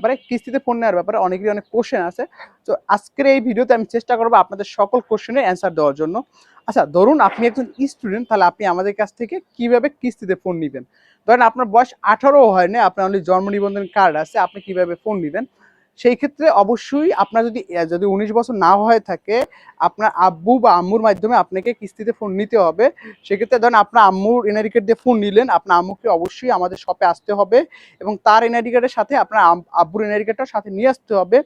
ব্যাপারে কিস্তিতে ফোন নেওয়ার ব্যাপারে অনেকেরই অনেক কোশ্চেন আছে। তো আজকের এই ভিডিওতে আমি চেষ্টা করবো আপনাদের সকল কোশ্চেনের অ্যান্সার দেওয়ার জন্য। আচ্ছা, ধরুন আপনি একজন স্টুডেন্ট, তাহলে আপনি আমাদের কাছ থেকে কিভাবে কিস্তিতে ফোন নিবেন? ধরেন আপনার বয়স 18 হয়নি, আপনার অনলি জন্ম নিবন্ধন কার্ড আছে, আপনি কিভাবে ফোন নিবেন? সেই ক্ষেত্রে অবশ্যই আপনার যদি 19 বছর না হয়ে থাকে, আপনার আব্বু বা আম্মুর মাধ্যমে আপনাকে কিস্তিতে ফোন নিতে হবে। সেক্ষেত্রে ধরেন আপনার আম্মুর এনআইডি কার্ড দিয়ে ফোন নিলেন, আপনার আম্মুকে অবশ্যই আমাদের শপে আসতে হবে এবং তার এনআইডি কার্ডের সাথে আপনার আব্বুর এনআইডি কার্ডটাও সাথে নিয়ে আসতে হবে।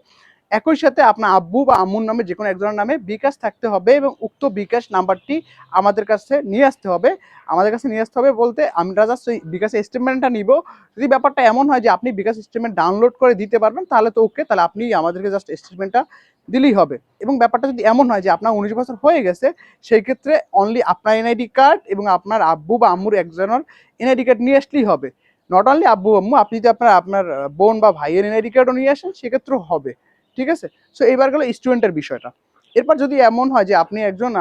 একই সাথে আপনার আব্বু বা আম্মুর নামে যে কোনো একজনের নামে বিকাশ থাকতে হবে এবং উক্ত বিকাশ নাম্বারটি আমাদের কাছে নিয়ে আসতে হবে। আমাদের কাছে নিয়ে আসতে হবে বলতে আমরা জাস্ট ওই বিকাশের স্টেটমেন্টটা নিব। যদি ব্যাপারটা এমন হয় যে আপনি বিকাশ স্টেটমেন্ট ডাউনলোড করে দিতে পারবেন তাহলে তো ওকে, তাহলে আপনি আমাদেরকে জাস্ট স্টেটমেন্টটা দিলেই হবে। এবং ব্যাপারটা যদি এমন হয় যে আপনার 19 বছর হয়ে গেছে, সেই ক্ষেত্রে অনলি আপনার এনআইডি কার্ড এবং আপনার আব্বু বা আম্মুর একজনের এনআইডি কার্ড নিয়ে আসলেই হবে। নট অনলি আব্বু আম্মু, আপনি যদি আপনার আপনার বোন বা ভাইয়ের এনআইডি কার্ডও নিয়ে আসেন সেক্ষেত্রেও হবে। ঠিক আছে? সো এইবার গেল স্টুডেন্টের বিষয়টা। এরপর যদি এমন হয় যে আপনি একজন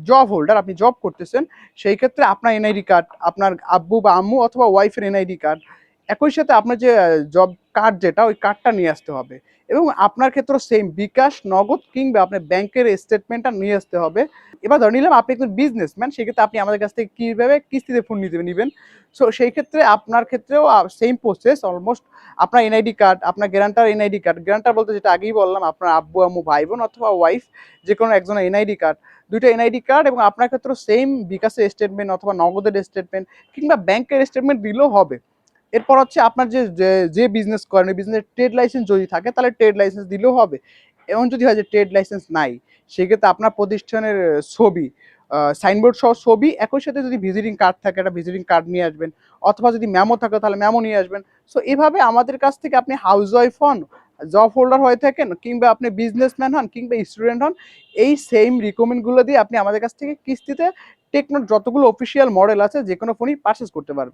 জব হোল্ডার, আপনি জব করতেছেন, সেই ক্ষেত্রে আপনার এনআইডি কার্ড, আপনার আব্বু বা আম্মু অথবা ওয়াইফের এনআইডি কার্ড, একই সাথে আপনার যে জব কার্ড যেটা, ওই কার্ডটা নিয়ে আসতে হবে। এবং আপনার ক্ষেত্রে সেম বিকাশ, নগদ কিংবা আপনার ব্যাংকের স্টেটমেন্টটা নিয়ে আসতে হবে। এবার ধরে নিলাম আপনি একজন বিজনেসম্যান, সেক্ষেত্রে আপনি আমাদের কাছ থেকে কীভাবে কিস্তিতে ফোন নিবেন? সো সেই ক্ষেত্রে আপনার ক্ষেত্রেও সেম প্রসেস অলমোস্ট। আপনার এনআইডি কার্ড, আপনার গ্যারান্টার এনআইডি কার্ড, গ্যারান্টার বলতে যেটা আগেই বললাম, আপনার আব্বু আম্মু ভাই বোন অথবা ওয়াইফ যে কোনো একজনের এনআইডি কার্ড, দুইটা এনআইডি কার্ড এবং আপনার ক্ষেত্রে সেম বিকাশের স্টেটমেন্ট অথবা নগদের স্টেটমেন্ট কিংবা ব্যাংকের স্টেটমেন্ট দিলেও হবে। এরপর হচ্ছে আপনার যে বিজনেস করেন, ওই বিজনেসের ট্রেড লাইসেন্স যদি থাকে তাহলে ট্রেড লাইসেন্স দিলেও হবে। এমন যদি হয় যে ট্রেড লাইসেন্স নাই, সেক্ষেত্রে আপনার প্রতিষ্ঠানের ছবি, সাইনবোর্ড সহ ছবি, একই সাথে যদি ভিজিটিং কার্ড থাকে একটা ভিজিটিং কার্ড নিয়ে আসবেন, অথবা যদি মেমো থাকে তাহলে মেমো নিয়ে আসবেন। সো এভাবে আমাদের কাছ থেকে আপনি হাউস ওয়াইফ হন, জব হোল্ডার হয়ে থাকেন, কিংবা আপনি বিজনেসম্যান হন, কিংবা স্টুডেন্ট হন, এই সেম রিকমেন্ডগুলো দিয়ে আপনি আমাদের কাছ থেকে কিস্তিতে টেকনোর যতগুলো অফিসিয়াল মডেল আছে যে কোনো ফোনই পারচেজ করতে পারবেন।